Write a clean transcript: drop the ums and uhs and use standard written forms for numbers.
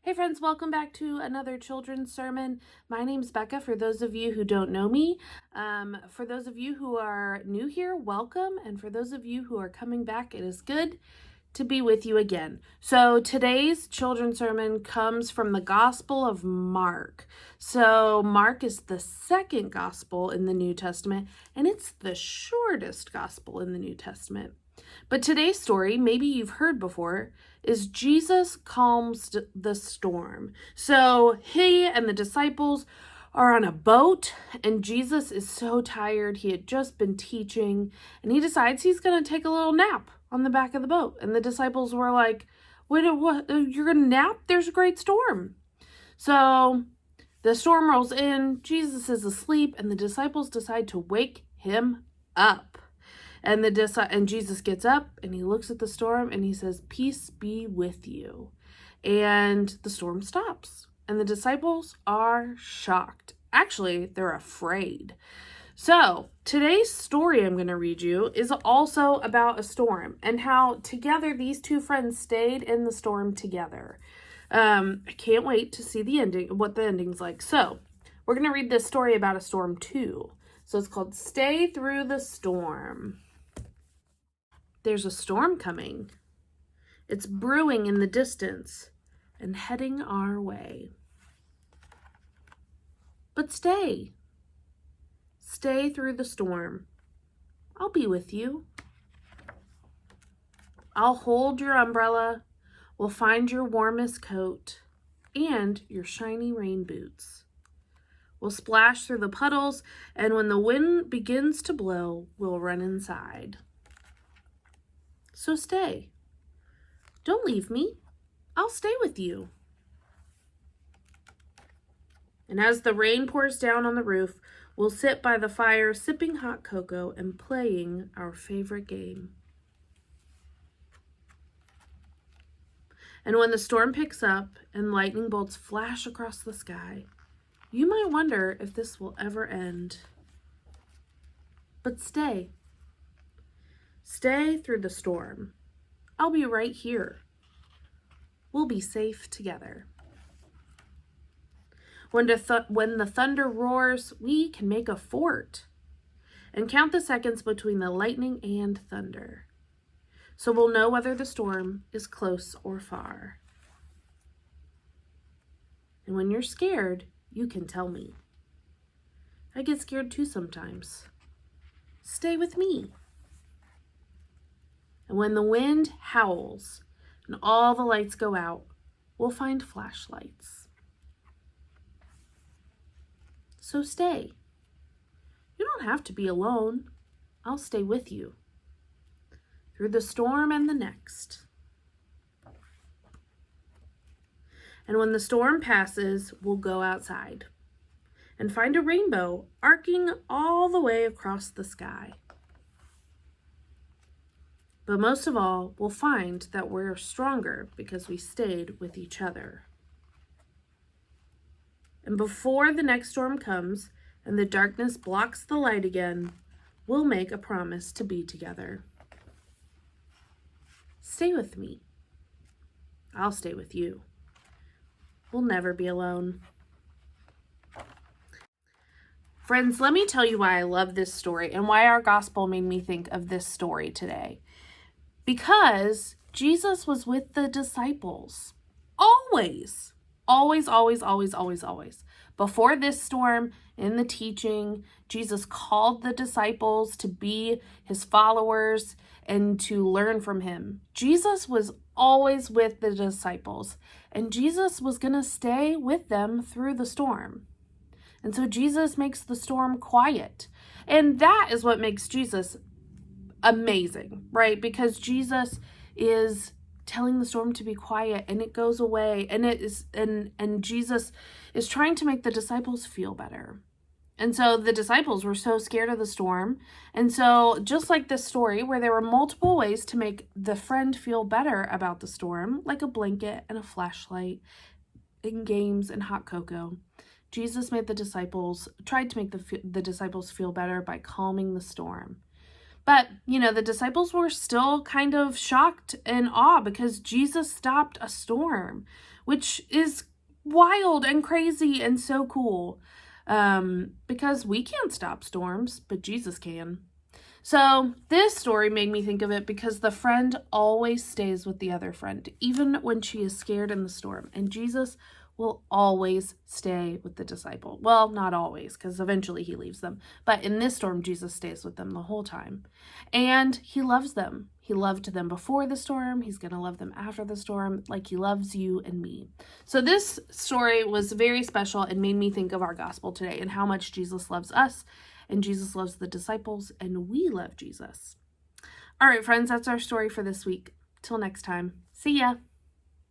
Hey friends, welcome back to another children's sermon. My name's Becca, for those of you who don't know me. For those of you who are new here, welcome. And for those of you who are coming back, it is good to be with you again. So today's children's sermon comes from the Gospel of Mark. So Mark is the second gospel in the New Testament, and it's the shortest gospel in the New Testament. But today's story, maybe you've heard before, is Jesus calms the storm. So he and the disciples are on a boat, and Jesus is so tired. He had just been teaching, and he decides he's going to take a little nap on the back of the boat. And the disciples were like, what, you're going to nap? There's a great storm. So the storm rolls in, Jesus is asleep, and the disciples decide to wake him up. And Jesus gets up and he looks at the storm and he says, "Peace be with you." And the storm stops. And the disciples are shocked. Actually, they're afraid. So today's story I'm going to read you is also about a storm and how together these two friends stayed in the storm together. I can't wait to see the ending, what the ending's like. So we're going to read this story about a storm too. So it's called Stay Through the Storm. There's a storm coming. It's brewing in the distance and heading our way. But stay. Stay through the storm. I'll be with you. I'll hold your umbrella. We'll find your warmest coat and your shiny rain boots. We'll splash through the puddles, and when the wind begins to blow, we'll run inside. So stay. Don't leave me. I'll stay with you. And as the rain pours down on the roof, we'll sit by the fire, sipping hot cocoa and playing our favorite game. And when the storm picks up and lightning bolts flash across the sky, you might wonder if this will ever end. But stay. Stay through the storm. I'll be right here. We'll be safe together. When the thunder roars, we can make a fort and count the seconds between the lightning and thunder. So we'll know whether the storm is close or far. And when you're scared, you can tell me. I get scared too sometimes. Stay with me. And when the wind howls and all the lights go out, we'll find flashlights. So stay. You don't have to be alone. I'll stay with you through the storm and the next. And when the storm passes, we'll go outside and find a rainbow arcing all the way across the sky. But most of all, we'll find that we're stronger because we stayed with each other. And before the next storm comes and the darkness blocks the light again, we'll make a promise to be together. Stay with me. I'll stay with you. We'll never be alone. Friends, let me tell you why I love this story and why our gospel made me think of this story today. Because Jesus was with the disciples. Always. Always, always, always, always, always. Before this storm, in the teaching, Jesus called the disciples to be his followers and to learn from him. Jesus was always with the disciples, and Jesus was going to stay with them through the storm. And so Jesus makes the storm quiet. And that is what makes Jesus amazing, right? Because Jesus is telling the storm to be quiet and it goes away, and Jesus is trying to make the disciples feel better. And so the disciples were so scared of the storm. And so just like this story where there were multiple ways to make the friend feel better about the storm, like a blanket and a flashlight and games and hot cocoa, Jesus tried to make the disciples feel better by calming the storm. But, the disciples were still kind of shocked and awe because Jesus stopped a storm. which is wild and crazy and so cool, because we can't stop storms, but Jesus can. So this story made me think of it because the friend always stays with the other friend, even when she is scared in the storm. And Jesus will always stay with the disciple. Well, not always, because eventually he leaves them. But in this storm, Jesus stays with them the whole time. And he loves them. He loved them before the storm. He's going to love them after the storm, like he loves you and me. So this story was very special and made me think of our gospel today and how much Jesus loves us. And Jesus loves the disciples, and we love Jesus. All right, friends, that's our story for this week. Till next time. See ya.